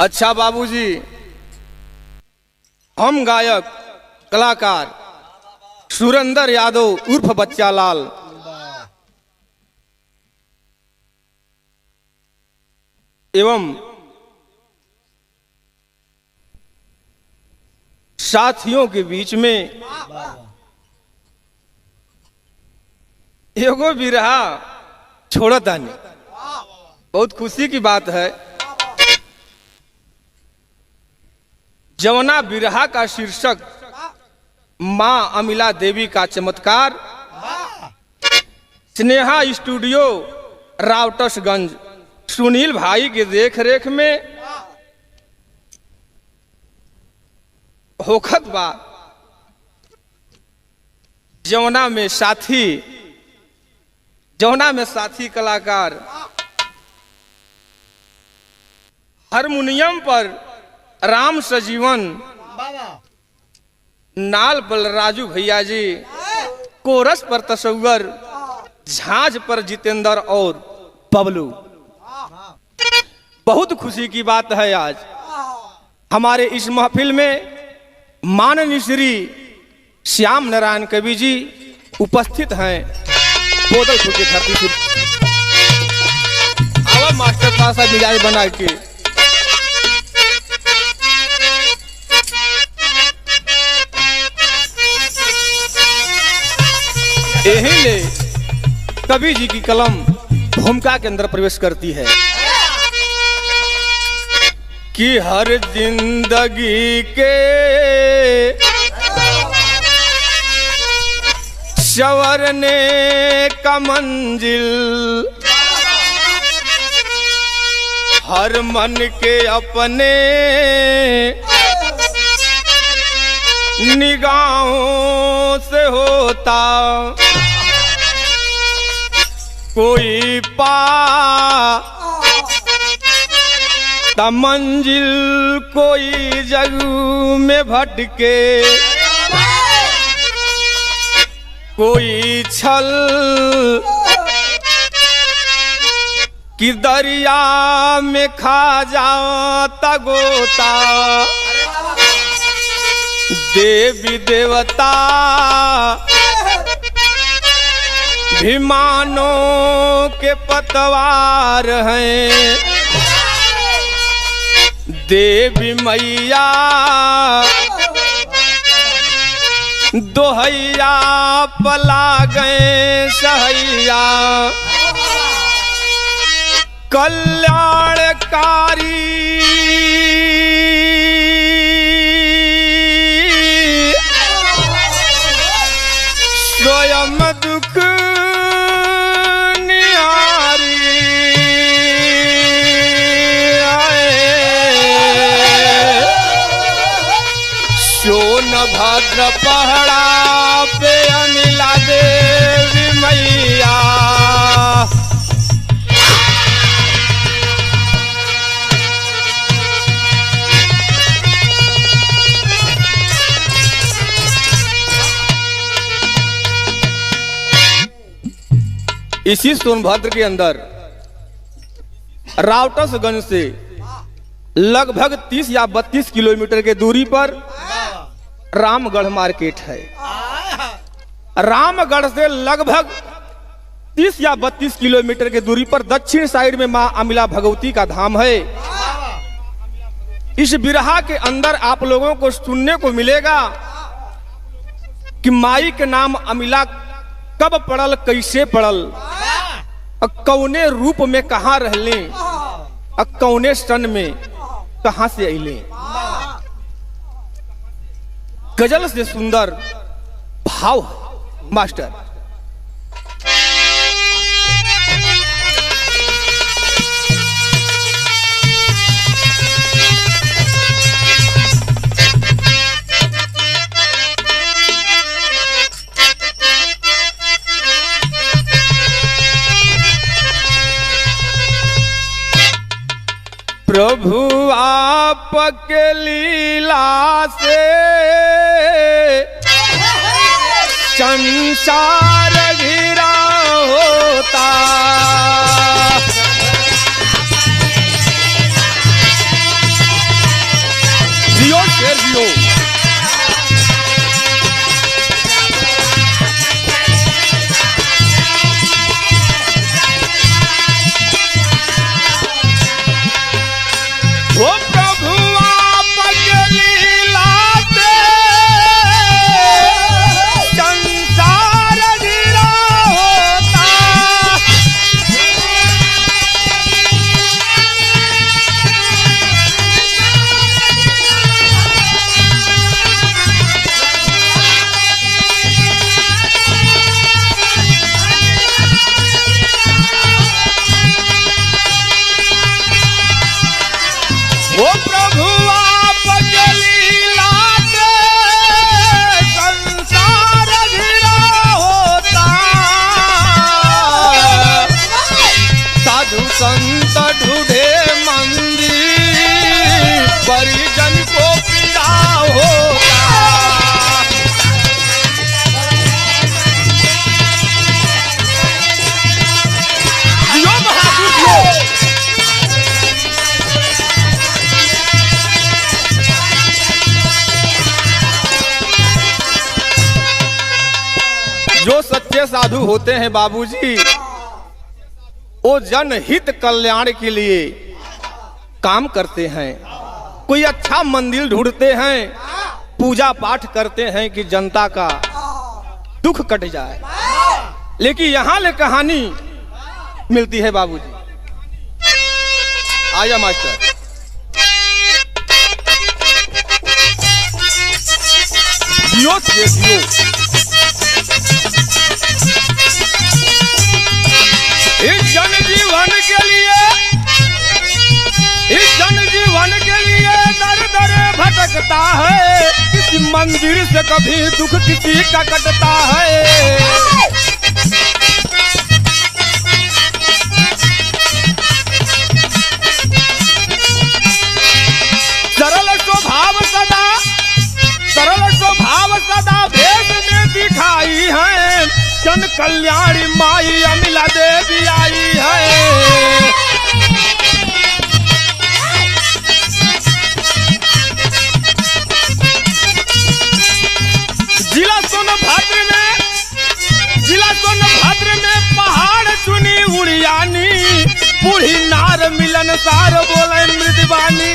अच्छा बाबूजी, हम गायक कलाकार सुरेंद्र यादव उर्फ बच्चा लाल एवं साथियों के बीच में एगो बिरहा छोड़तानी। बहुत खुशी की बात है। जवना बिरहा का शीर्षक मां अमिला देवी का चमत्कार, स्नेहा स्टूडियो रावटसगंज सुनील भाई के देखरेख में होखत बा। जवना में साथी कलाकार हारमोनियम पर राम सजीवन, नाल पर राजू भैया जी, कोरस पर तस्वर, झांझ पर जितेंद्र और बबलू। बहुत खुशी की बात है, आज हमारे इस महफिल में माननीय श्री श्याम नारायण कवि जी उपस्थित हैं। बोदलपुर की धरती से आवा मास्टर साहब मिजाज बना के यही ले कवि जी की कलम भूमिका के अंदर प्रवेश करती है कि हर जिंदगी के संवरने का मंजिल हर मन के अपने निगाहों से होता। कोई पाता मंजिल, कोई जग में भटके, कोई छल कि दरिया में खा जाता गोता। देवी देवता भी मानो के पतवार हैं। देवी मैया दोहैया पला गए सहैया। कल्याणकारी स्वयं दुख निहारी सोनभद्र पहाड़ा पे अमिला देवी मैया। इसी सोनभद्र के अंदर रावटसगंज से लगभग 30 या 32 किलोमीटर के दूरी पर रामगढ़ मार्केट है। रामगढ़ से लगभग 30 या 32 किलोमीटर के दूरी पर दक्षिण साइड में मां अमिला भगवती का धाम है। इस बिरहा के अंदर आप लोगों को सुनने को मिलेगा कि माई के नाम अमिला कब पड़ल, कैसे पड़ल, कौने रूप में कहाँ रहले, कौने सन में कहां से अइले। गजल से सुंदर भाव मास्टर। प्रभु आपके लीला से संसार घिरा होता। संत ढूंढे मंदिर, परिजन को पीड़ा होता। जियो बहादुर जियो। जो सच्चे साधु होते हैं बाबूजी, वो जनहित कल्याण के लिए काम करते हैं। कोई अच्छा मंदिर ढूंढते हैं, पूजा पाठ करते हैं कि जनता का दुख कट जाए। लेकिन यहाँ ले कहानी मिलती है बाबूजी। आया मास्टर। जियो से जियो। इस जनजीवन के लिए, इस जनजीवन के लिए दर दर भटकता है। किसी मंदिर से कभी दुख किसी का कटता है। सरल स्वभाव सदा, सरल स्वभाव सदा भेद में दिखाई है। जन कल्याणी माई अमिला देवी आई है। जिला सोनभद्र में, जिला सोनभद्र में पहाड़ चुनी उड़ियानी, बूढ़ी नार मिलन सार बोले मृदवानी।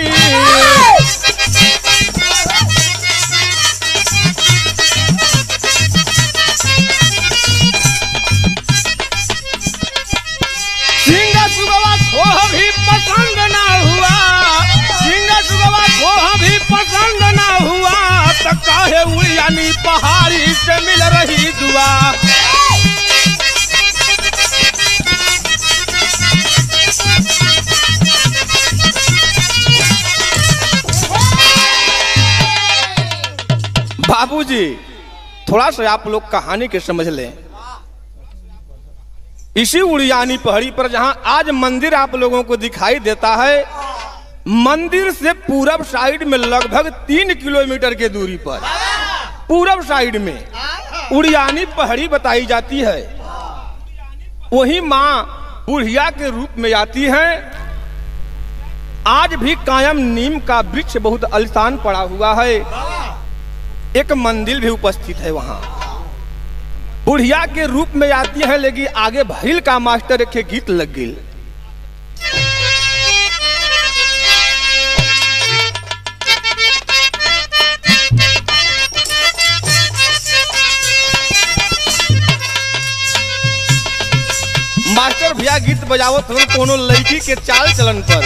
भी पसंद ना हुआ, सिंगा सुगवा को भी पसंद ना हुआ, तो काहे उड़ियानी पहाड़ी से मिल रही दुआ। बाबूजी थोड़ा सा आप लोग कहानी के समझ लें। इसी उड़ियानी पहाड़ी पर जहां आज मंदिर आप लोगों को दिखाई देता है, मंदिर से पूरब साइड में लगभग 3 किलोमीटर के दूरी पर पूरब साइड में उड़ियानी पहाड़ी बताई जाती है। वही माँ बुढ़िया के रूप में आती हैं। आज भी कायम नीम का वृक्ष बहुत आलीशान पड़ा हुआ है। एक मंदिर भी उपस्थित है वहां। बुढ़िया के रूप में आती है, लेकिन आगे भैल का मास्टर एक गीत लग गई। मास्टर भैया गीत बजावत हो कोनो लड़की के चाल चलन पर,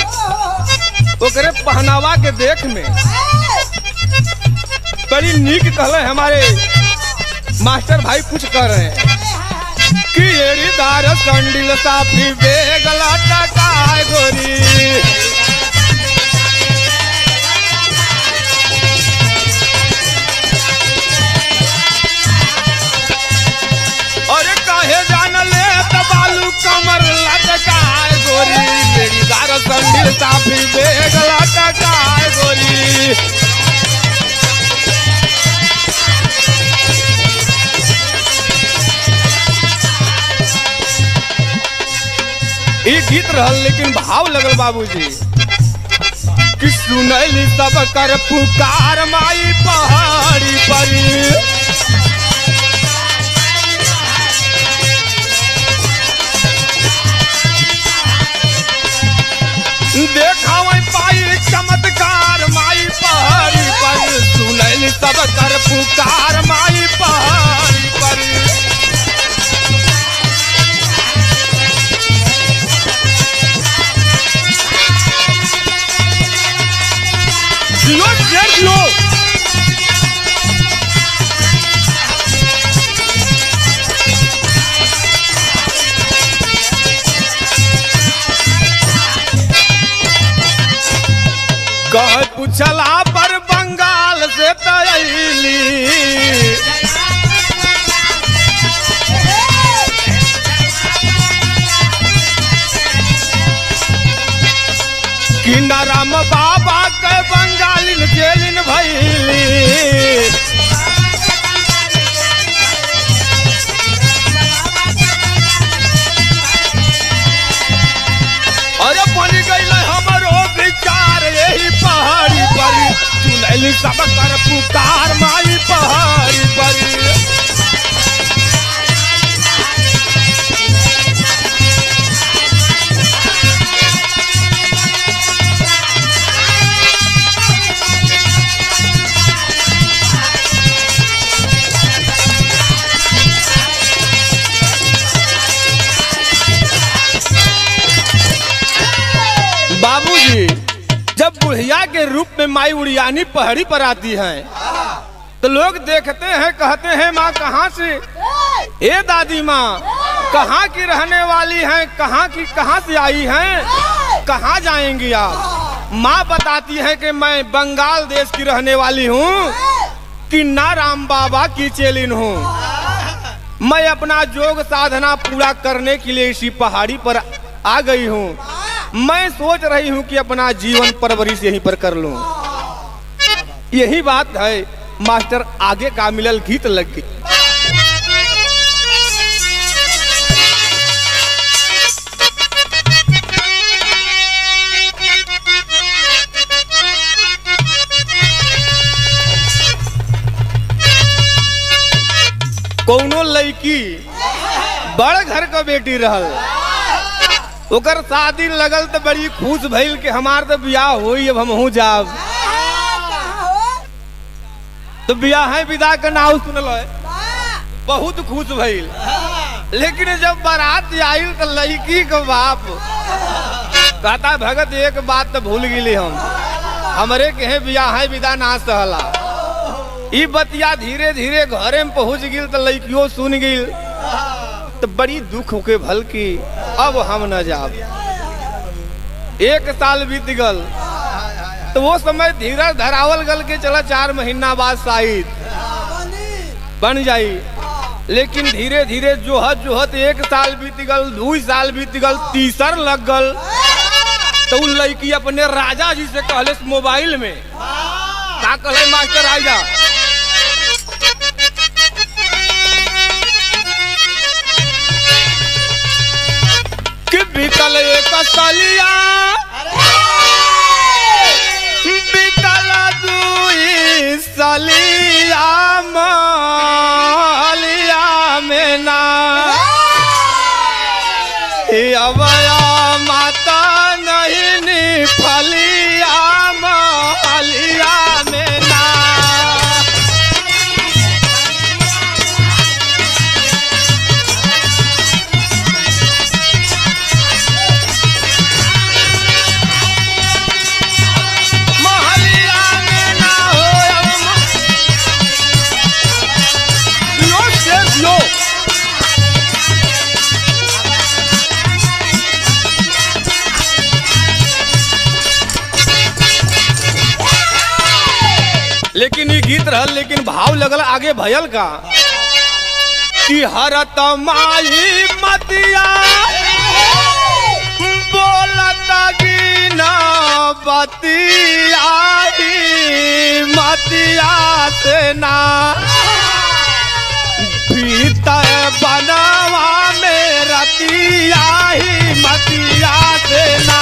ओकरे पहनावा के देख में बड़ी नीक कहले हमारे मास्टर भाई कुछ कर रहे हैं कि एड़ीदार संडिल साफी बेगला टकाय गोरी। और काहे जान ले तबालू कमर लटकाय गोरी, एड़ीदार संडिल साफी बेगला टकाय गोरी। ये गीत रहल, लेकिन भाव लगल बाबूजी कि सुनैली सब कर पुकार माई पहाड़ी पर। देखा पाई चमत्कार माई पहाड़ी पर, सुनैली सब कर पुकार माई पहाड़ी पर। जियो शेर जियो। कह पूछला पर बंगाल से तैली, राम बाबा के बंगालिन जेलिन भैली। अरे बन गई हमरो विचार यही पहाड़ी पर सुनैली सब कर पुकार माई पहाड़ी पर। बाबूजी जब बुढ़िया के रूप में माई उड़ियानी पहाड़ी पर आती हैं तो लोग देखते हैं, कहते हैं माँ कहाँ से, ए दादी माँ कहाँ की रहने वाली हैं, कहाँ से आई हैं, कहाँ जाएंगी आप। माँ बताती है कि मैं बंगाल देश की रहने वाली हूँ, किन्ना राम बाबा की चेलिन हूँ। मैं अपना योग साधना पूरा करने के लिए इसी पहाड़ी पर आ गई हूँ। मैं सोच रही हूँ कि अपना जीवन परवरिश यहीं पर कर लूं। यही बात है मास्टर, आगे का मिलल गीत लग गई। कौनो लड़की बड़ घर का बेटी रहल, ओकर शादी लगल तो बड़ी खुश भइल कि हमार तो ब्याह होई, अब हमहू जाब। तो ब्याह है विदा का नाम सुनल है, बहुत खुश भइल। लेकिन जब बारात आइल तो लड़की के बाप कहता भगत एक बात तो भूल गई हम, हमरे के ब्याह है विदा ना सहला। ई बतिया धीरे धीरे घरे में पहुंच गई तो लड़कियों सुन गई तो बड़ी दुख होके भल की अब हम न जाब। एक साल बीत गल तो वो समय धीरज धरावल गल के चला 4 महीना बाद शायद बन जाई। लेकिन धीरे धीरे जोहत 1 साल बीत गल, 2 साल बीत गल, 3 लग गल तो लड़की अपने राजा जी से कहले मोबाइल में का कहले मास्टर राजा बीतल 1 सालिया, बीतल 2 सालिया, मालिया में ना अवया माता नहीं निफलिया, मालिया में ना। लेकिन ये गीत रहल, लेकिन भाव लगल आगे भयल का कि हरत माई मतिया बोलता गिना बतिया मतिया से ना भीतर बनवा में रतिया ही मतिया से ना।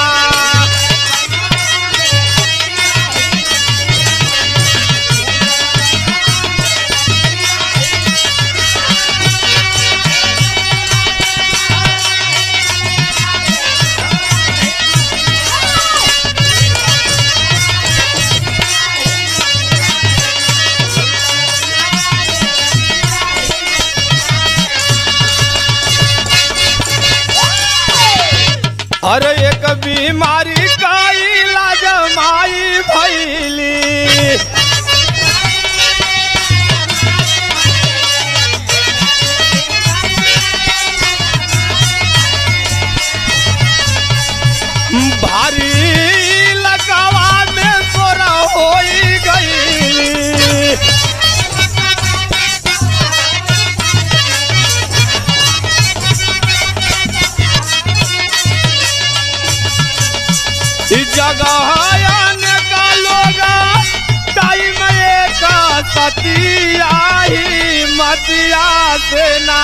हर एक बीमारी का इलाज माई भैली, भारी लगावा में सोरा हो गई। जगह का लोग टाइम एक सतिया ही मतिया से ना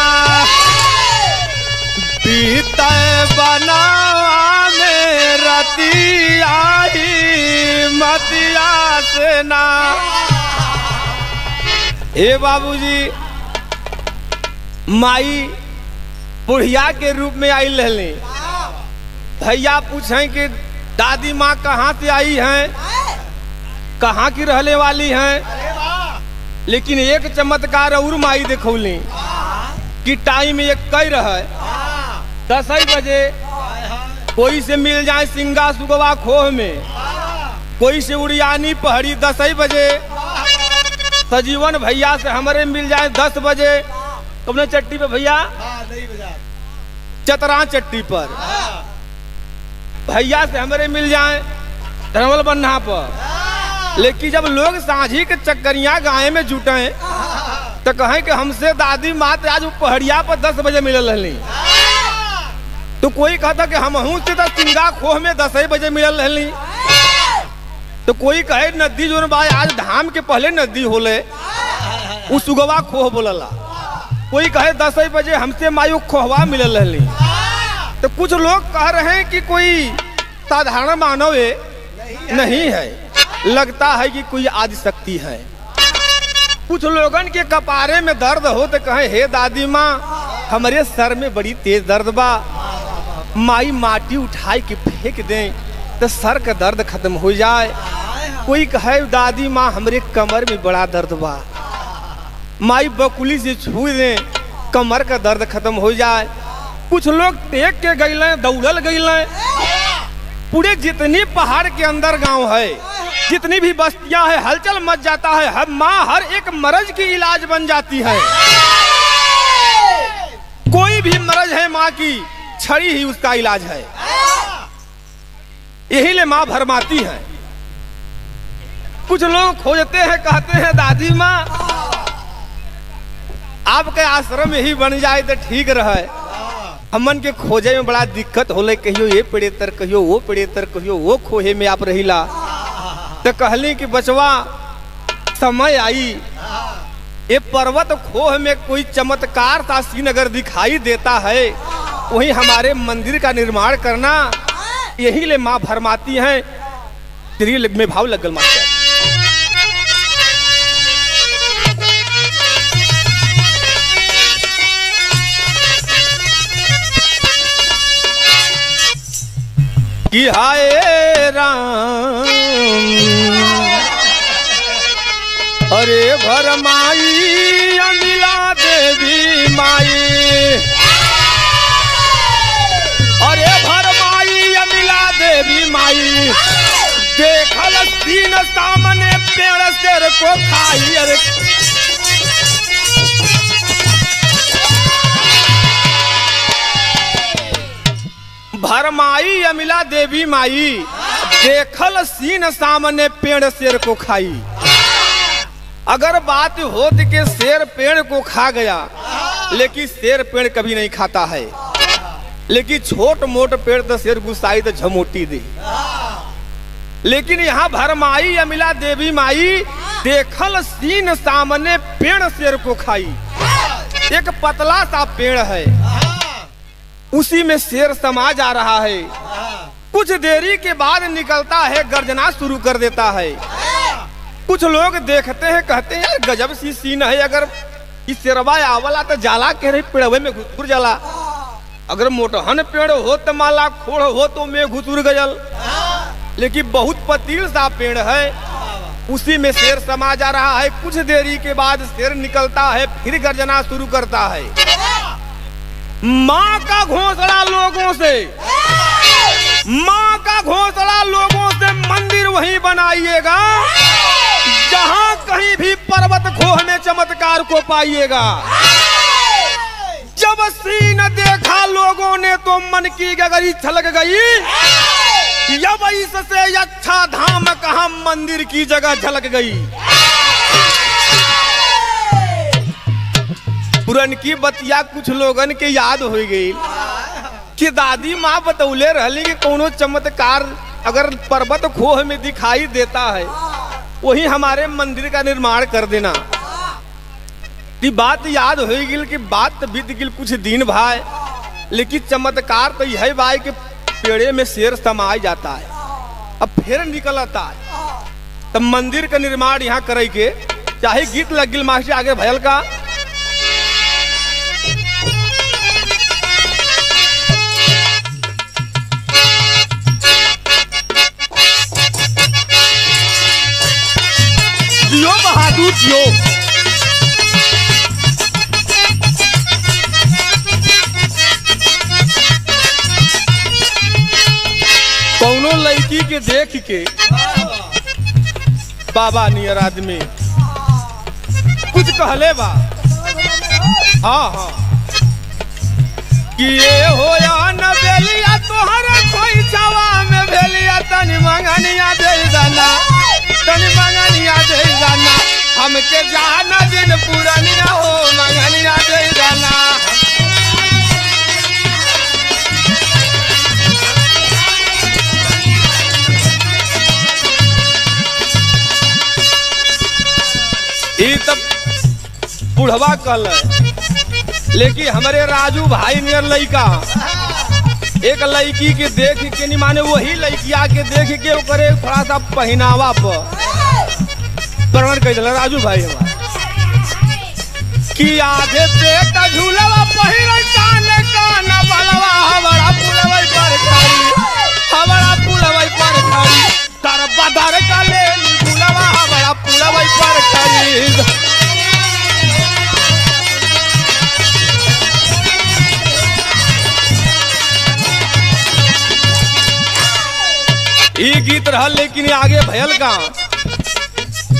बीते बनावा में रतिया ही मतिया से ना। हे बाबूजी, माई बुढ़िया के रूप में आई रहली। भैया पूछें कि दादी माँ कहाँ से आई हैं, कहाँ की रहने वाली हैं। लेकिन एक चमत्कार और माई देखौली कि टाइम एक कई रहे 10 बजे कोई से मिल जाए सिंगा सुगवा खोह में, कोई से उड़ियानी पहाड़ी 10 बजे, सजीवन भैया से हमारे मिल जाए 10 बजे अपने चट्टी पे भैया चतरा चट्टी पर, भैया से हमारे मिल जाए धर्मल बन्ना पर। लेकिन जब लोग सांझी के चक्करिया गाय में जुटे तो कहें कि हमसे दादी माँ आज पहाड़िया पर 10 बजे मिलल रहली, तो कोई कहता कि हम से तो सिंगा खोह में 10 बजे मिलल रहली, तो कोई कहे नदी जो बा आज धाम के पहले नदी होले उ सुगवा खोह बोलला, कोई कहे 10 बजे हमसे मायू खोहवा मिलल रहली। तो कुछ लोग कह रहे हैं कि कोई साधारण मानव नहीं है, लगता है कि कोई आदि शक्ति है। कुछ लोगन के कपारे में दर्द हो तो कहे हे दादी माँ हमारे सर में बड़ी तेज दर्द बा, माई माटी उठाई के फेंक दें तो सर का दर्द खत्म हो जाए। कोई कहे दादी माँ हमारे कमर में बड़ा दर्द बा, माई बकुली से छू दें कमर का दर्द खत्म हो जाए। कुछ लोग टेक के गईले दौड़ल गईले, पूरे जितनी पहाड़ के अंदर गांव है, जितनी भी बस्तियां है, हलचल मच जाता है। हर माँ हर एक मर्ज की इलाज बन जाती है। कोई भी मर्ज है माँ की छड़ी ही उसका इलाज है, यही ले माँ भरमाती है। कुछ लोग खोजते हैं, कहते हैं दादी माँ आपके आश्रम यही बन जाए तो ठीक रहे, हमन के खोजे में बड़ा दिक्कत होले, कहियो ये पेड़े तर कहियो वो पेड़े तर कहियो वो खोहे में आप रहिला। तो कहली कि बचवा समय आई ये पर्वत खोह में कोई चमत्कार सा सीन अगर दिखाई देता है वहीं हमारे मंदिर का निर्माण करना, यही ले माँ भरमाती हैं। तेरी में भाव लगल मास्टर। कि हाय राम अरे भरमाई अमिला देवी माई, अरे भरमाई अमिला देवी माई, देखल सीन सामने पेड़ शेर को खाई। अरे भरमाई अमिला देवी माई, देखल सीन सामने पेड़ शेर को खाई। अगर बात होती कि शेर पेड़ को खा गया, लेकिन शेर पेड़ कभी नहीं खाता है, लेकिन छोट मोट पेड़ तो शेर गुस्साई तो झमोटी दे। लेकिन यहाँ भरमाई अमिला देवी माई, देखल सीन सामने पेड़ शेर को खाई। एक पतला सा पेड़ है, उसी में शेर समा जा रहा है। कुछ देरी के बाद निकलता है, गर्जना शुरू कर देता है। कुछ लोग देखते हैं, कहते हैं यार गजब सी सीन है, अगर इस शेरवा आवला तो जाला कह रही पेड़वे में घुसुर जाला, अगर मोटहन पेड़ हो तो माला खोड़ हो तो में घुसुर गजल, लेकिन बहुत पतील सा पेड़ है, उसी में शेर समा जा रहा है। कुछ देरी के बाद शेर निकलता है, फिर गर्जना शुरू करता है। माँ का घोंसला लोगों से, माँ का घोंसला लोगों से मंदिर वहीं बनाइएगा जहां कहीं भी पर्वत खोह में चमत्कार को पाइएगा। जब सीन देखा लोगों ने तो मन की गगरी छलक गई, जब इससे अच्छा धाम कहां मंदिर की जगह झलक गई। पुरनकी बतिया कुछ लोगन के याद हो गई कि दादी माँ बतौले रहली कि कोनो चमत्कार अगर पर्वत खोह में दिखाई देता है वही हमारे मंदिर का निर्माण कर देना। ये बात याद हो गई कि बात तो बीत गई कुछ दिन भाई, लेकिन चमत्कार तो यही भाई कि पेड़े में शेर समाया जाता है अब फिर निकल आता है। तब मंदिर का निर्माण यहाँ करे के चाहे गीत लग गिल मास्टर आगे भयल का। जियो बहादुर जियो, कौनो लड़की के देख के बाबा नियर आदमी कुछ कहले बा। हाँ हाँ कि ये हो या न बेलिया तोहर कोई छवा में भेलिया तनी मंगनिया दे दाना, तनी मंगनिया दे दाना, हमके जाना दिन पुरानिया हो मंगनिया दे दाना। ये तब बुढ़वा कल है, लेकिन हमारे राजू भाई नियर लड़का एक लड़की के देख के नहीं माने वही लड़किया के देख के करे थोड़ा सा पहनावा पर प्रमाण कर दिला राजू भाई हमारा कि आधे पेट झूलवा पहिरे काने काना बलवा हमारा पुलवा पर खाली, हमारा पुलवा पर खाली तार बदर का ले पुलवा हमारा पुलवा पर खाली। ये गीत रहा लेकिन आगे भयल का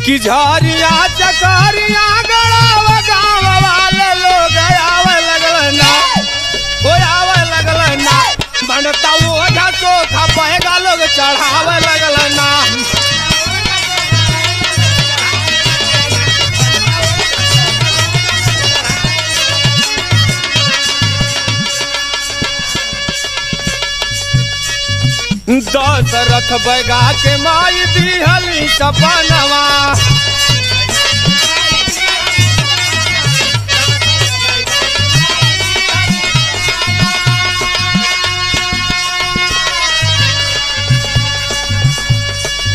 कि झारिया चकारिया गड़ाव गाँव वाले लोग आवे लगल ना, वो आवे लगल ना, बनता वो झसो खपेगा लोग चढ़ावे लगल ना। दशरथ बैगा के माई दिहली सपनवा,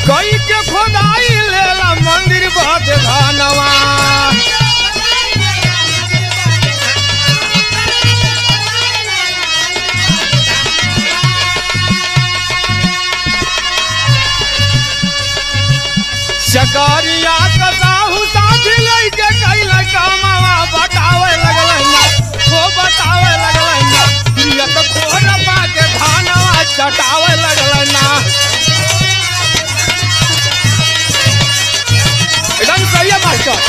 कई के खोदाई लेला मंदिर बहुत धनवा। चकारिया कसाहू साथी लइके कैला कामवा बतावे लगल ना, वो बतावे लगल ना, प्रियत खोर पाके धानवा चटावे लगल ना। एकदम सही है मास्टर।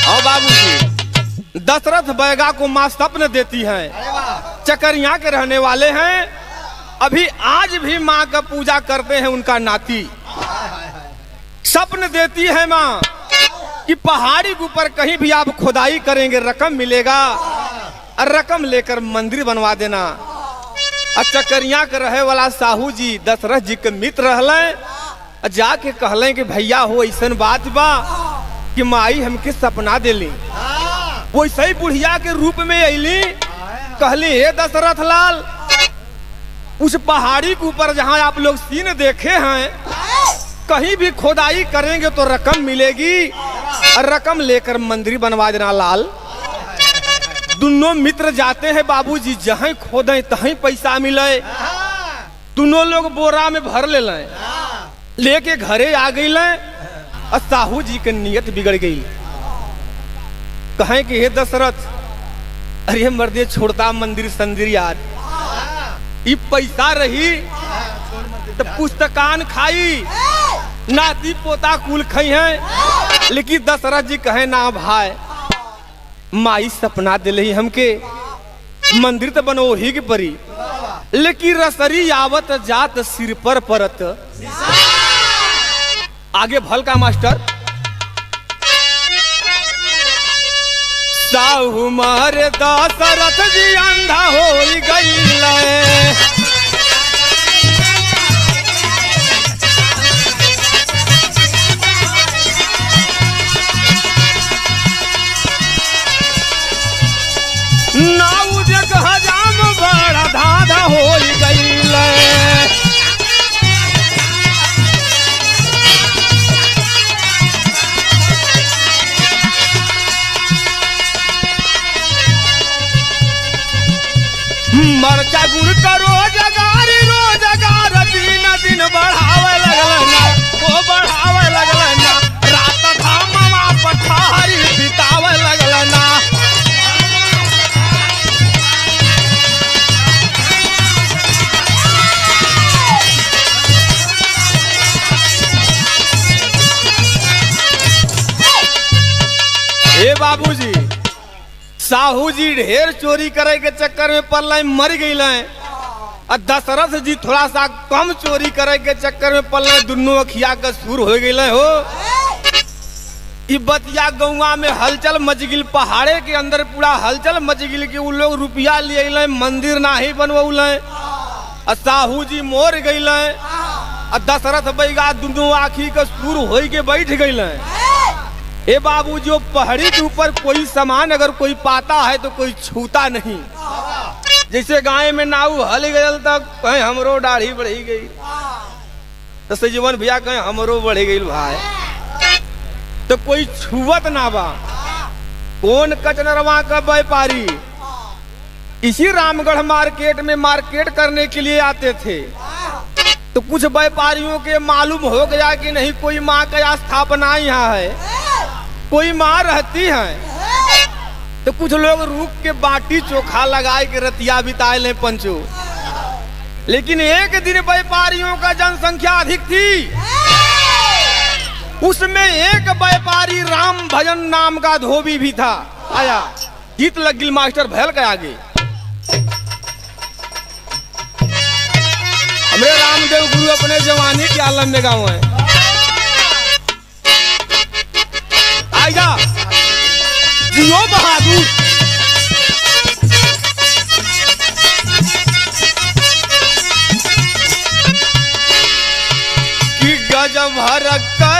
और बाबूजी दशरथ बैगा को मां स्वप्न देती है, चकरिया के रहने वाले हैं, अभी आज भी माँ का पूजा करते हैं उनका नाती। स्वप्न देती है माँ कि पहाड़ी के ऊपर कहीं भी आप खुदाई करेंगे रकम मिलेगा और रकम लेकर मंदिर बनवा देना। और चकरिया के रहे वाला साहू जी दशरथ जी के मित्र रहले, जाके कहले कि भैया हो ऐसा बात बा कि माई हमके सपना दिली, वैसे ही बुढ़िया के रूप में अली, कहली हे दशरथ लाल उस पहाड़ी के ऊपर जहां आप लोग सीन देखे हैं कहीं भी खोदाई करेंगे तो रकम मिलेगी और रकम लेकर मंदिर बनवा देना लाल। दोनों मित्र जाते हैं बाबूजी, जहां खोदें तहीं पैसा मिले, दोनों लोग बोरा में भर ले लेके घरे आ गई और साहू जी की नीयत बिगड़ गई। कहें कि हे दशरथ अरे मर्दे छोड़ता मंदिर संदिर यार, ये पैसा रही तो पुस्तकान खाई नाती पोता कुल खाई है, लेकिन दशरथ जी कहे ना भाई माई सपना दिले हमके मंदिर तो बनो ही के परी, लेकिन रसरी आवत जात सिर पर परत। आगे भल का मास्टर साहू मारे दशरथ जी अंधा हो गई। नाऊ देख हजाम बड़ा धाधा हो गई। मरचा गुड़ का रोजगार दिन दिन बढ़ावे लगलना, वो बढ़ावे लगलना। रात धामवा पठारी बितावे लगलना। ए बाबूजी, साहू जी ढेर चोरी करे के चक्कर में पड़ल मर गई। और दशरथ जी थोड़ा सा कम चोरी करे के चक्कर में पड़ल, दोनों अखिया का सूर हो गए हो। ई बतिया गौवा में हलचल मच गिल, पहाड़े के अंदर पूरा हलचल मच गिल कि उ लोग रुपया लिए मंदिर नाही बनवल। और साहू जी मोर गई। और दशरथ बैगा दोनों आखी का सूर हो के बैठ गई। ए बाबू, जो पहाड़ी के ऊपर कोई सामान अगर कोई पाता है तो कोई छूता नहीं। जैसे गाय में नाव हल गयल तक कहीं हमरो दाढ़ी बढ़ी गई, तो सजीवन भैया कहीं हमरो बढ़ गई भाई, तो कोई छुवत ना बा। कौन कचनरवा का व्यापारी इसी रामगढ़ मार्केट में मार्केट करने के लिए आते थे, तो कुछ व्यापारियों के मालूम हो गया कि नहीं कोई माँ का स्थापना यहाँ है, कोई माँ रहती है। तो कुछ लोग रूख के बाटी चोखा लगाए के रतिया बिताए ले पंचो। लेकिन एक दिन व्यापारियों का जनसंख्या अधिक थी, उसमें एक व्यापारी राम भजन नाम का धोबी भी था। आया गीत लग गिल मास्टर भैल के आगे। हमरे रामदेव गुरु अपने जवानी के आलम में गाँव है। आएगा जियो बहादुर। कि गजब हरक्के,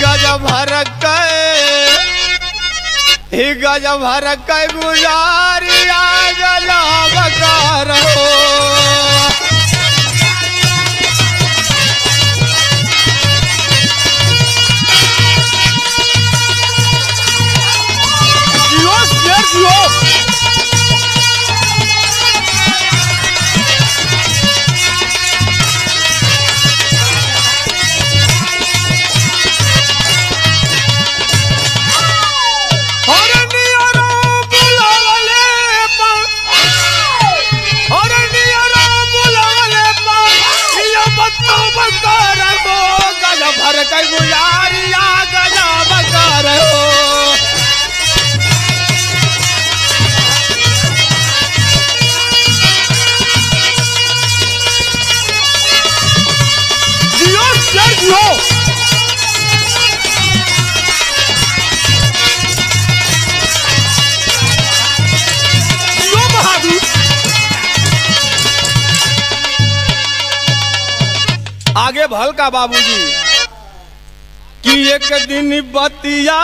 गजब हरक्के, गजब हरक्के गुजारिया गजब करो। आगे भल का बाबूजी कि एक दिन बतिया,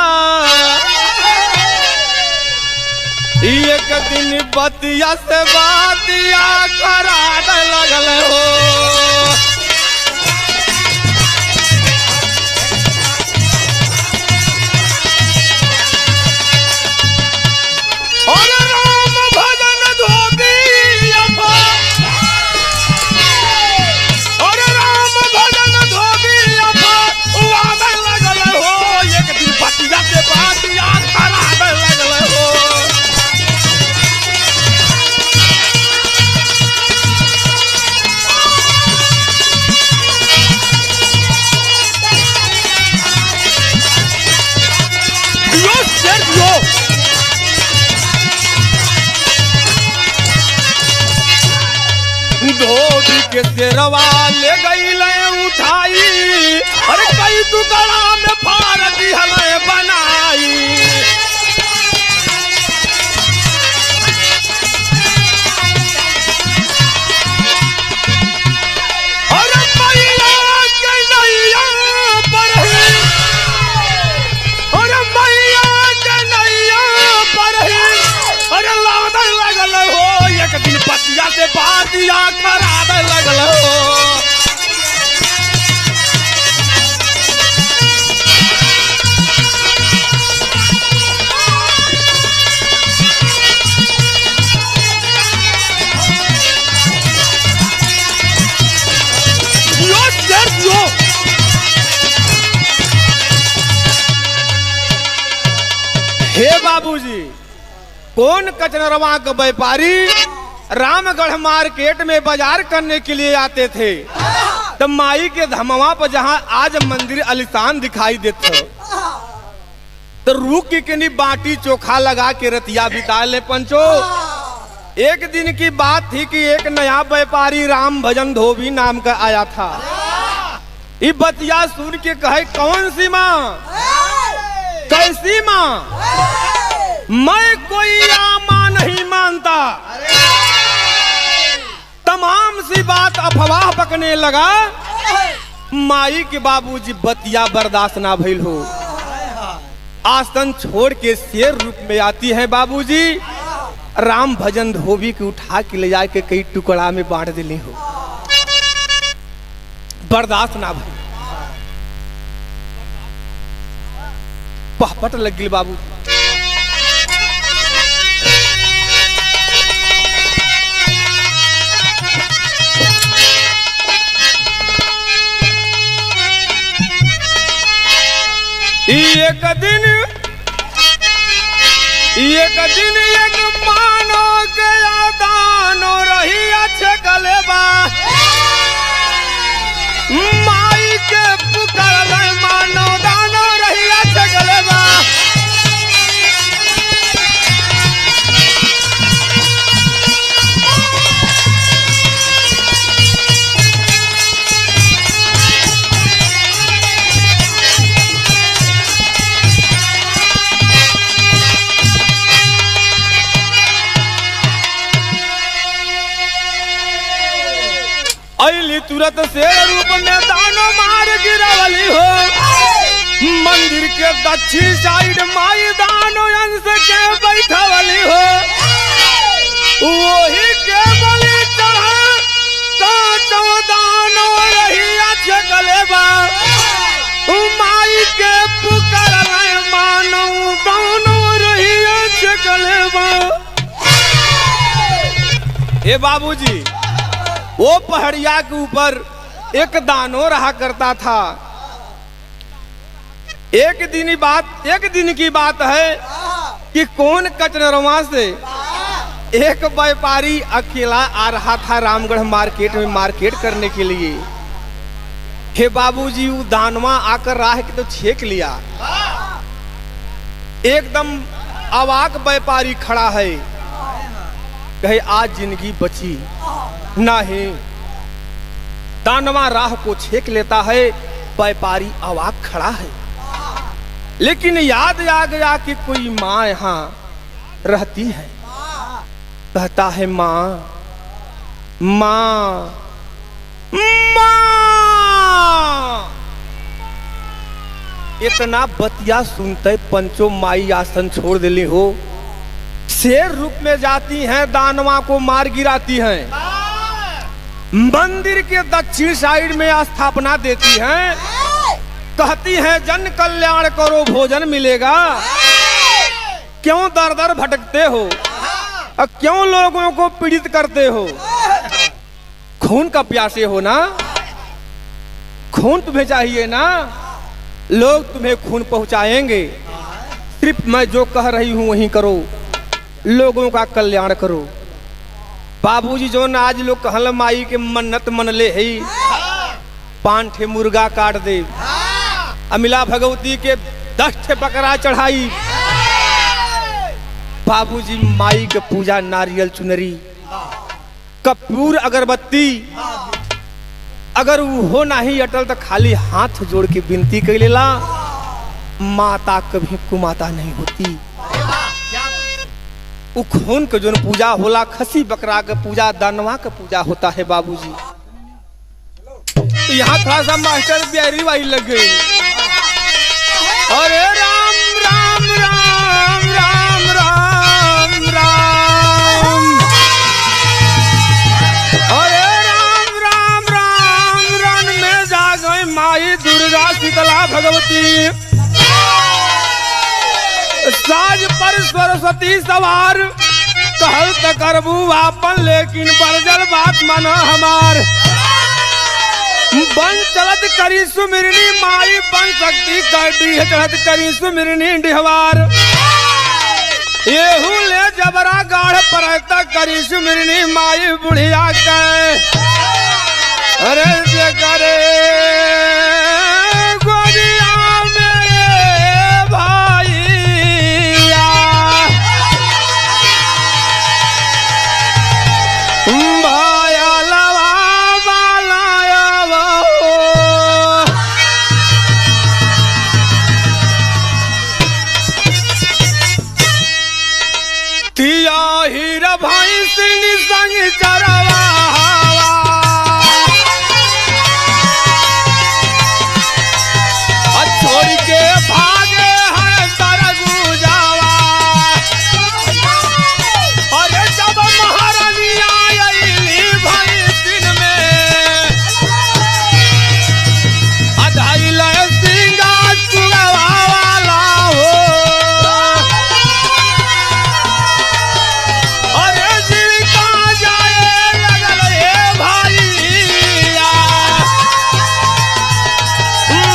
एक दिन बतिया से बातिया करा लगल हो। और राम भजन धोबी धोबी के शेरवा ले गई उठाई, अरे कई टुकड़ा में फाड़ दिहल बन चलो। हे बाबूजी, कौन कचनरवा का व्यापारी रामगढ़ मार्केट में बाजार करने के लिए आते थे, तब माई के धमवा पर जहां आज मंदिर आलीशान दिखाई देता, तो रूख की किनी बाटी चोखा लगा के रतिया बिता ले पंचो। एक दिन की बात थी कि एक नया व्यापारी राम भजन धोबी नाम का आया था। ये बतिया सुन के कहे, कौन सी माँ, कैसी माँ, मैं कोई आमा नहीं मानता। तमाम सी बात अफवाह पकने लगा। माई के बाबूजी बतिया बर्दाश्त ना भइल हो, आसन छोड़ के शेर रूप में आती है बाबूजी। राम भजन धोबी के उठा के ले जाके कई टुकड़ा में बांट दिली हो, बर्दाश्त ना भइल, पहपट लग गई बाबू। एक दिन एक मानो गया दानो रही अच्छे गलेबा, माई के पुकार मानो दानो रही अच्छे गलेबा। अली तुरंत से रूप में दानो मार गिरावली हो, मंदिर के दक्षिण साइड माई दानो अंश के बैठावली हो। वही के बलि चढ़ा तो दानो रही अच्छे गलेबा, माई के पुकार मानो दानो रही अच्छे गलेबा। ए बाबूजी, वो पहाड़िया के ऊपर एक दानो रहा करता था। एक दिन की बात है कि कौन कचनरवा से एक व्यापारी अकेला आ रहा था रामगढ़ मार्केट में मार्केट करने के लिए। हे बाबूजी, वो दानवा आकर राह के तो छेक लिया, एकदम अवाक व्यापारी खड़ा है, कहे आज जिंदगी बची नहीं। दानवा राह को छेक लेता है, व्यापारी अवाक खड़ा है, लेकिन याद आ गया कि कोई माँ यहाँ रहती है। कहता है माँ माँ माँ। इतना बतिया सुनते पंचो माई आसन छोड़ दिली हो, शेर रूप में जाती हैं, दानवा को मार गिराती हैं, मंदिर के दक्षिण साइड में स्थापना देती हैं, कहती हैं जन कल्याण करो भोजन मिलेगा। क्यों दर दर भटकते हो, क्यों लोगों को पीड़ित करते हो? खून का प्यासे हो ना, खून तुम्हें चाहिए ना, लोग तुम्हें खून पहुंचाएंगे। सिर्फ मैं जो कह रही हूं वही करो, लोगों का कल्याण करो। बाबूजी जो न आज लोग कहल माई के मन्नत मन ले है, 5 ठे मुर्गा काट दे, अमिला भगवती के 10 ठे बकरा चढ़ाई। बाबूजी माई के पूजा नारियल चुनरी कपूर अगरबत्ती, अगर वो हो नहीं अटल तो खाली हाथ जोड़ के विनती कर लेला, माता कभी कुमाता नहीं होती। वो खून के जो पूजा होला, खसी बकरा के पूजा, दानवा का पूजा होता है बाबूजी। तो यहाँ थोड़ा सा मास्टर बिहारी वाई लग गई, अरे राम राम राम राम राम राम, अरे राम राम पार्वती, साज पर सरस्वती सवार, कहल त करबू आपन लेकिन बरजल बात माना हमार। बन चलत करी सुमिरनी माई, बन शक्ति कटी चढ़त करी सुमिरनी डिहवार। येहू ले जबरा गाढ़ परता करी सुमिरनी माई बुढ़िया के, अरे जे करे गोदिया मेरे भाईया, भाया लवा बालाया वो। तिया हीरा भाई सिंह संग चरवा, छोड़ के भागे हैं सरगुजावा। अरे जब महारानी आईली भाई दिन में, अधाई लय सिंगा सुगवा वाला हो। अरे जीविका जाए लगल हे भाईया,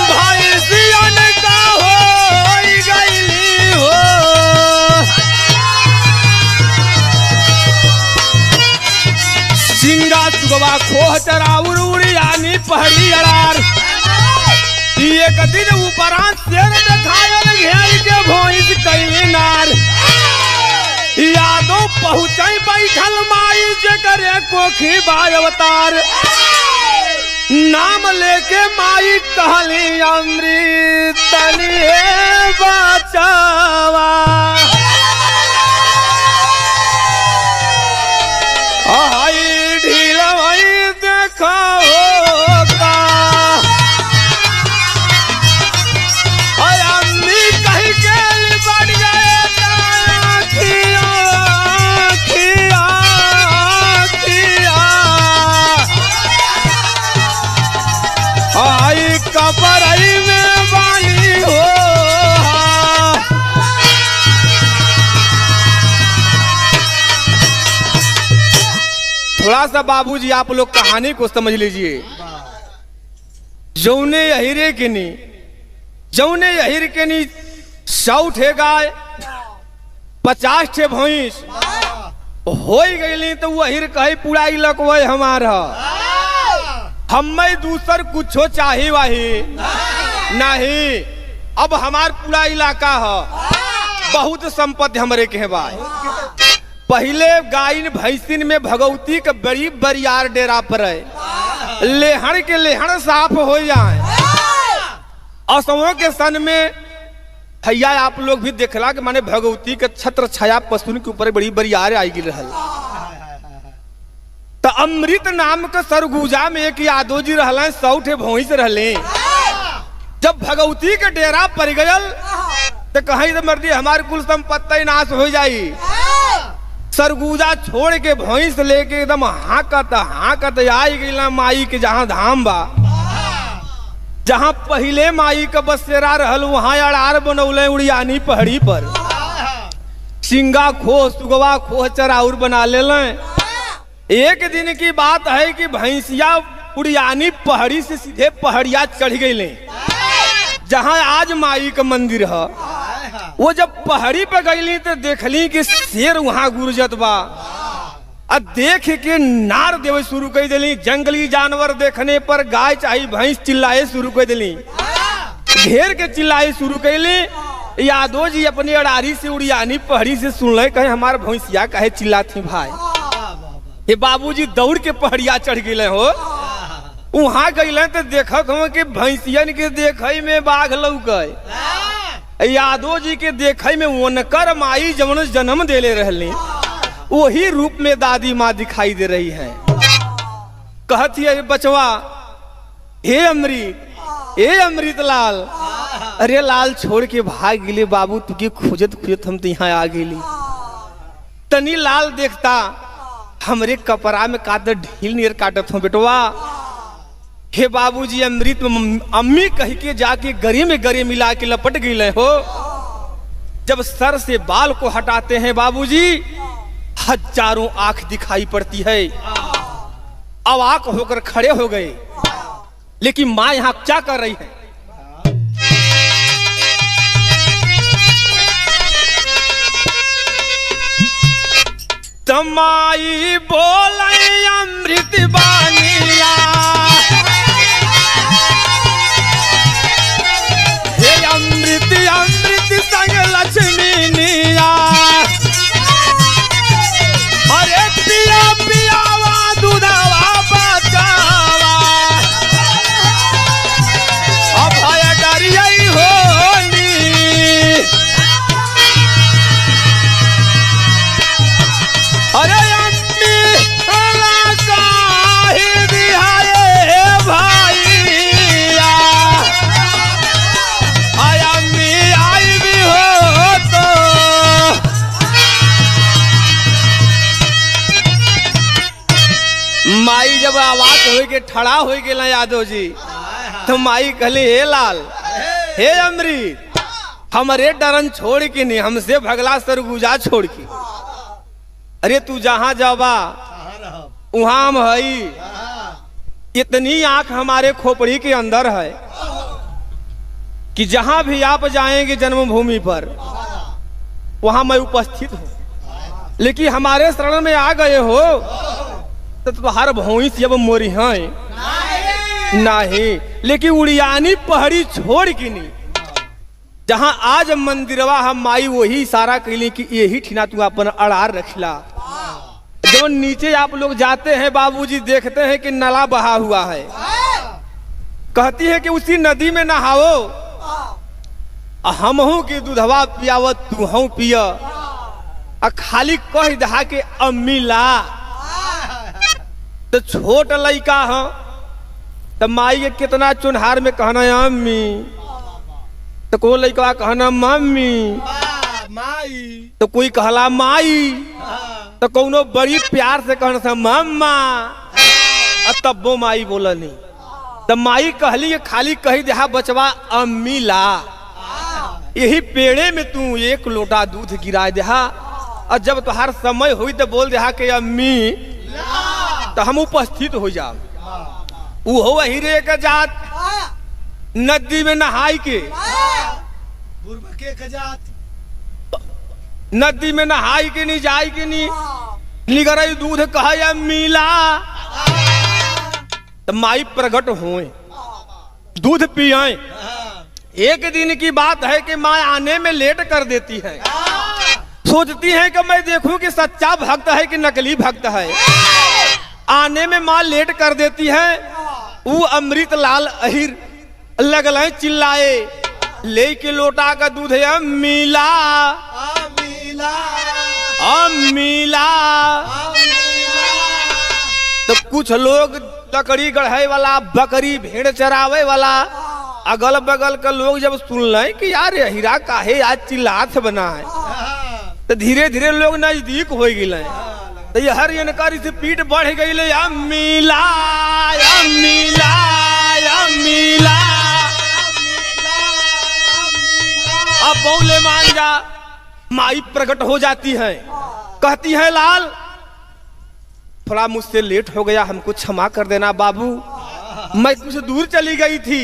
भाई सियन का हो गईली हो। सिंगा सुगवा खोह चराउर उड़ियानी पहड़ी अड़ार। एक दिन ऊपरा शेर देखायल घेर के भोइस कैली नार। यादों पहुँचे बैठल माई जकरे कोखी बाय अवतार। नाम लेके माई कहली अमृत तनी बचावा। हाय ढीला भाई देखा होगा, और अम्मी कहीं के बढ़ गए खिया खिया खिया। आई कपरई में बानी हो, थोड़ा सा बाबूजी आप लोग कहानी को समझ लीजिए। जौने अहिरे के नी, जौने अहिर के नी 100 ठे गाय 50 ठे भैंस हो गई, तो वो अहिर कहे पूरा इलक वही हमारा, हमें दूसर कुछो चाही वाही नहीं। अब हमार पूरा इलाका है, बहुत संपत्ति हमरे के भाई। पहले गायन भैंसिन में भगवती के बड़ी बरियार डेरा पर है, लेहड़ के लेहड़ साफ हो जाए। असमों के सन में भैया आप लोग भी देखला कि माने भगवती के छत्र छाया पशुन के ऊपर बड़ी बरियार आई गिर रहल। तो अमृत नाम के सरगुजा में एक यादव जी रहल, 100 ठे भैंस रहले। जब भगवती के डेरा पर गयल तो कहीं तो मर्दी हमारे कुल संपत्ति नाश हो जाई। सरगुजा छोड़ के भैंस लेके एकदम हाकत आई गई माई के जहाँ धाम बा, जहाँ पहले माई का बसेरा रहल, वहाँ अड़ार बनौले उड़ियानी पहाड़ी पर। सिंगा खोह सुगवा खोह चराउर बना ले। एक दिन की बात है कि भैंसिया उड़ियानी पहाड़ी से सीधे पहाड़िया चढ़ गई, जहाँ आज माई का मंदिर है। वो जब पहाड़ी पे गईली तो देखली कि शेर वहां गुरजत बा। अब देख के नार देवे शुरू कर दिली। जंगली जानवर देखने पर गाय चाहे भैंस चिल्लाए शुरू कर दिली, घेर के चिल्लाए शुरू कैली। यादव जी अपनी अड़ारी से उड़ियानी पहाड़ी से सुन ले, कहे हमार भैंसिया कहे चिल्लाती भाई। ये बाबूजी दौड़ के पहाड़िया चढ़ गए हो। वहां गए तो देखत हो कि भैंसियन के देखे में बाघ लौके। यादव जी के देखे में उनकर माई जवन जन्म देले रहली, वही रूप में दादी माँ दिखाई दे रही है। कहती है बचवा, हे अमृत लाल, अरे लाल छोड़ के भाग गिले बाबू, तुके खोजत खोजत हम तो यहाँ आ गेली। तनी लाल देखता हमरे कपड़ा में काट ढील नियर काटत हो बेटवा। हे बाबूजी अमृत अम्मी कह के जाके गरे में गरे मिला के लपट गई हो। जब सर से बाल को हटाते हैं बाबूजी, हजारों आंख दिखाई पड़ती है। अवाक होकर खड़े हो गए, लेकिन माँ यहां क्या कर रही है? तमाई बोले अमृत बानिया, हे अमृत अमृत संग लक्ष्मी निया, अरे पिया पियावा दूधवा बचावा, अभय डरियई होनी, अरे अम्मी काहे दिहाए भाईया, आय अम्मी आई भी हो तो, माई जब आवाज हो के ठड़ा हो गए यादव जी, तो माई कहले हे लाल हे अमृत, हमरे डरन छोड़ के नहीं, हमसे भगला सरगुजा छोड़ के, अरे तू जहां जावा वहां हम हई। इतनी आंख हमारे खोपड़ी के अंदर है कि जहां भी आप जाएंगे जन्मभूमि पर वहां मैं उपस्थित हूं। लेकिन हमारे शरण में आ गए हो तो तुम्हार भौंस अब मोरी हैं नहीं, लेकिन उड़ियानी पहाड़ी छोड़ के नहीं, जहां आज मंदिरवा हम माई वही इशारा कैली कि यही ठिना तू अपन अड़ार रखला। जब नीचे आप लोग जाते हैं बाबूजी, देखते हैं कि नाला बहा हुआ है, कहती है कि उसी नदी में नहाओ, हमहू के दूधवा पियावत तू हूँ पिया, खाली कह दहा के अम्मी ला। तो छोट लड़का है तो माई के कितना चुनहार में कहना अम्मी, तो कोई लड़का कहना मम्मी, तो कोई कहला माई, तो कौनो बड़ी प्यार से कहना था मम्मा, तब्बो माई बोला नहीं। तो माई कहली खाली कही दहा बचवा अम्मी ला, यही पेड़े में तू एक लोटा दूध गिरा दहा, और जब तुहार समय हुई तो बोल दहा के अम्मी, तो हम उपस्थित हो जाओ। वो हीरे का जात नदी में नहाई के, नदी में नहाई के नहीं जाई के नहीं, निगरई दूध कहा मिला, तो माई प्रकट हुए दूध पियाए। एक दिन की बात है कि माँ आने में लेट कर देती है, सोचती है कि मैं देखूं कि सच्चा भक्त है कि नकली भक्त है। आने में माँ लेट कर देती है। वो अमृत लाल अहिर लगल चिल्लाए, ले के लोटा का दूध है मिला मिला। तो कुछ लोग लकड़ी गढ़े वाला, बकरी भेड़ चरावे वाला, अगल बगल का लोग जब सुन ले कि यार हीरा काहे आज चिल्लात बना है, तो धीरे धीरे लोग नजदीक हो गए। तो ये हर इनकारी से पीठ बढ़ गई, मिला मिला मिला। अब बौले मान जा, माई प्रकट हो जाती है, कहती है लाल थोड़ा मुझसे लेट हो गया, हमको क्षमा कर देना बाबू, मैं कुछ दूर चली गई थी।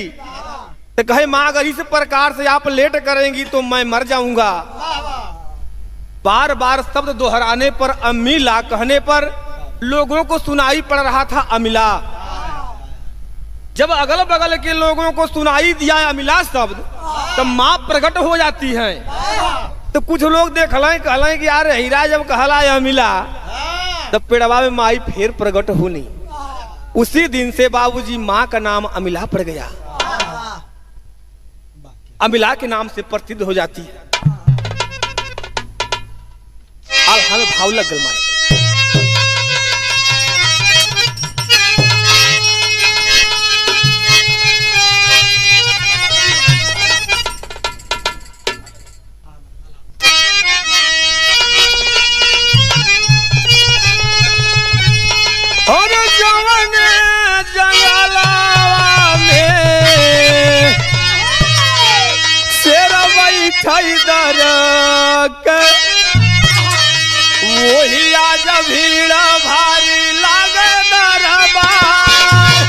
तो कहे माँ अगर इस प्रकार से आप लेट करेंगी तो मैं मर जाऊंगा। बार बार शब्द दोहराने पर अमीला कहने पर लोगों को सुनाई पड़ रहा था अमिला। जब अगल बगल के लोगों को सुनाई दिया अमिला शब्द, तो माँ प्रकट हो जाती है। तो कुछ लोग देख लें कहलें कि यार हीरा जब कहला अमिला, तो पेड़वा में माई फिर प्रकट होनी। उसी दिन से बाबूजी माँ का नाम अमिला पड़ गया, अमिला के नाम से प्रसिद्ध हो जाती है। हमें भाव लग गल माई। और जवन जंगला बैठाई दर के वही आज भीड़ भारी लागे दरबार।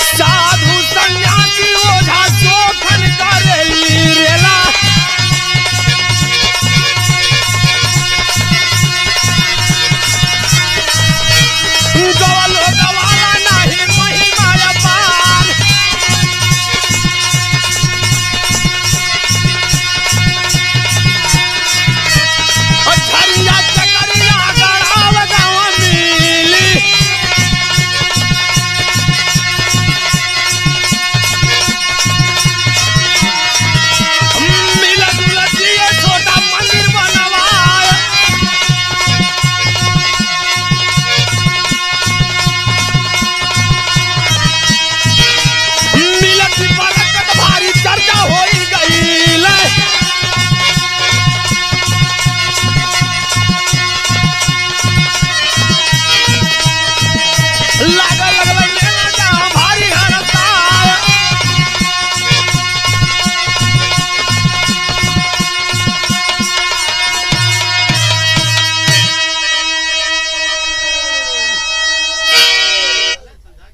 साधु सन्यासी ओझा शोखन करेली रेला गवलो गवाला नाही महिमा अपार। झरिया चकरिया गढ़ाव गाँव मिली मिला जुला दिए छोटा मंदिर बनवाए। मिलत बरकत भारी चर्चा होई गईल। लागल लगल मेला जहाँ भारी हड़ताल।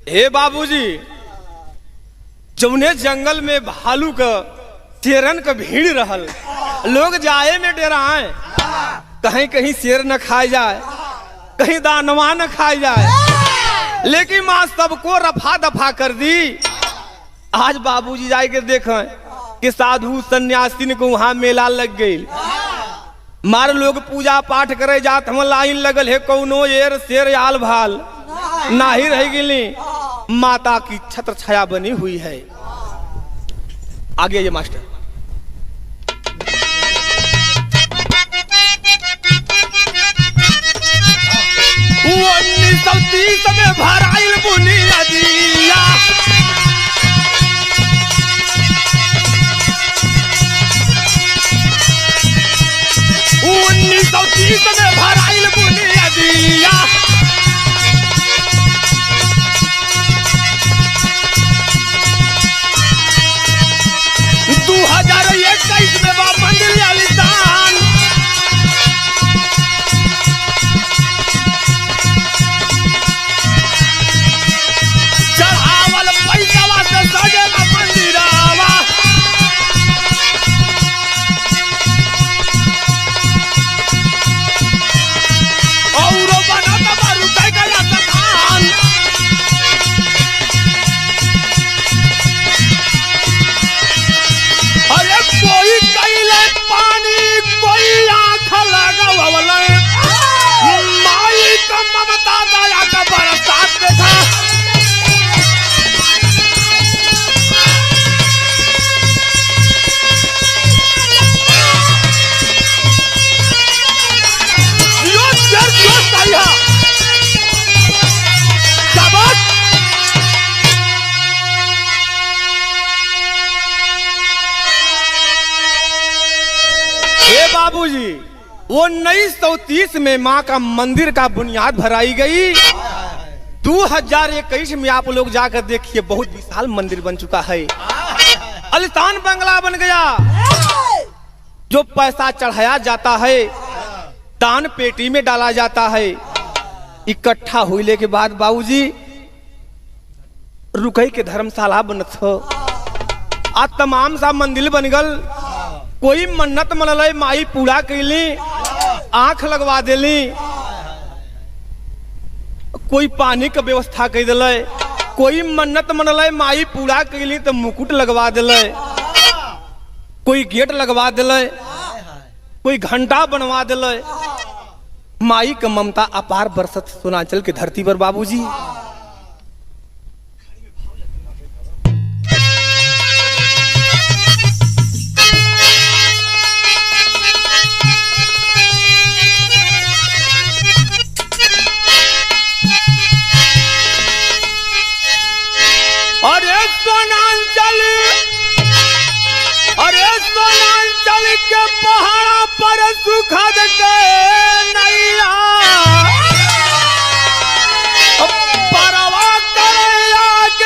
हे बाबूजी, जौने जंगल में भालू का शेरन का भीड़ रहल, लोग जाए में डराए कहीं कहीं शेर न खाए जाए, कहीं दानवा न खाए जाए, लेकिन माँ सबको रफा दफा कर दी। आज बाबूजी जाए के देखें कि साधु सन्यासी को वहां मेला लग गई। मार लोग पूजा पाठ करे जात हम लाइन लगल है, कौनो येर शेर आल भाल नाही रह गई। माता की छत्र छाया बनी हुई है। आगे ये मास्टर। 1930 में भराइल बुनियादिया। 1930 में भराइल बुनियादिया। 2021 में बा मंदिर आलिशान। चढ़ावल पैसावा से सजेला मंदिरावा। औरो बनत बारू कैगला सखान। अरे कोई कैले पानी, कोई आँख लगावले। माई का ममता दया का बरसात देखा। यो जर जो सही शाबाश। हे बाबूजी, 1930 में माँ का मंदिर का बुनियाद भराई गई। 2021 में आप लोग जाकर देखिए, बहुत विशाल मंदिर बन चुका है। आलीशान बंगला बन गया। जो पैसा चढ़ाया जाता है दान पेटी में डाला जाता है। इकट्ठा होने के बाद बाबूजी रुकई के धर्मशाला बनत हो। आज तमाम सा मंदिर बन गल। कोई मन्नत मनल माई पूरा कैली, आंख लगवा देली। कोई पानी का व्यवस्था कर दिल। कोई मन्नत मनल माई पूरा कैली तो मुकुट लगवा दिल। कोई गेट लगवा दिल, कोई घंटा बनवा दिल। माई का ममता अपार बरसत सोनांचल की धरती पर बाबूजी। अरे सोनांचल, अरे सोनांचल के पहाड़ा पर सुखद के नैया परवा करे आगे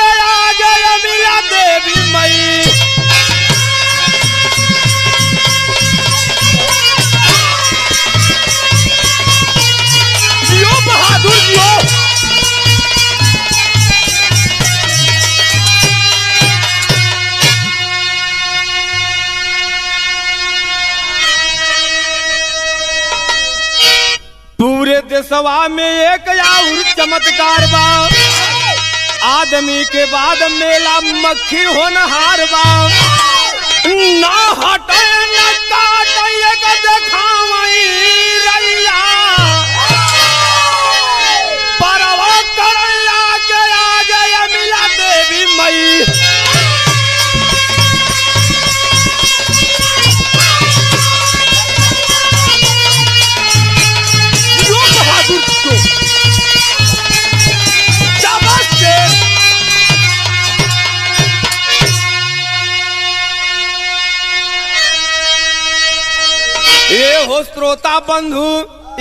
देशवा में एक और चमत्कार बा, आदमी के बाद मेला मक्खी होनहार बा, ना हटे न काटे का देखावई रैया, परवा करैया के आगे मिला देवी मई। ये हो श्रोता बंधु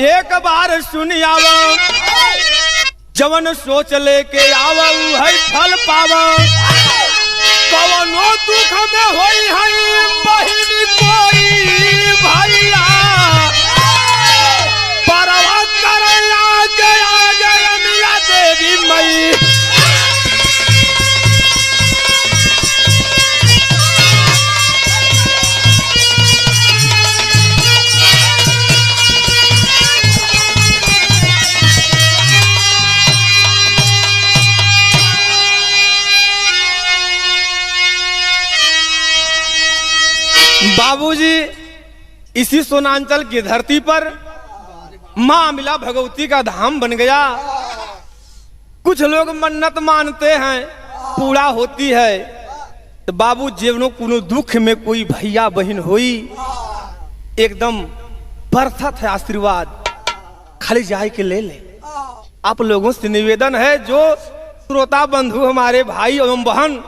एक बार सुन आव, जवन सोच लेके आव है फल पाव, कवनो दुख में होई है बहिनी कोई भैया, परवा करैया के आगे मिला देवी मई। बाबूजी इसी सोनांचल की धरती पर मां अमिला भगवती का धाम बन गया। कुछ लोग मन्नत मानते हैं पूरा होती है, तो बाबू जीवनों कोनो दुख में कोई भैया बहन होई एकदम बरसत है आशीर्वाद, खाली जाए के ले ले। आप लोगों से निवेदन है, जो श्रोता बंधु हमारे भाई एवं बहन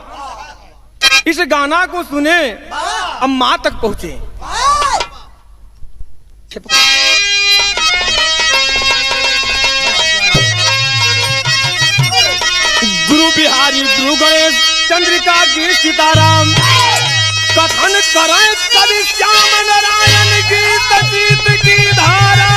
इस गाना को सुने अब मां तक पहुंचे। गुरु बिहारी गुरु गणेश चंद्रिका की सीताराम, कथन करें कवि श्याम नारायण की तजीत की धारा।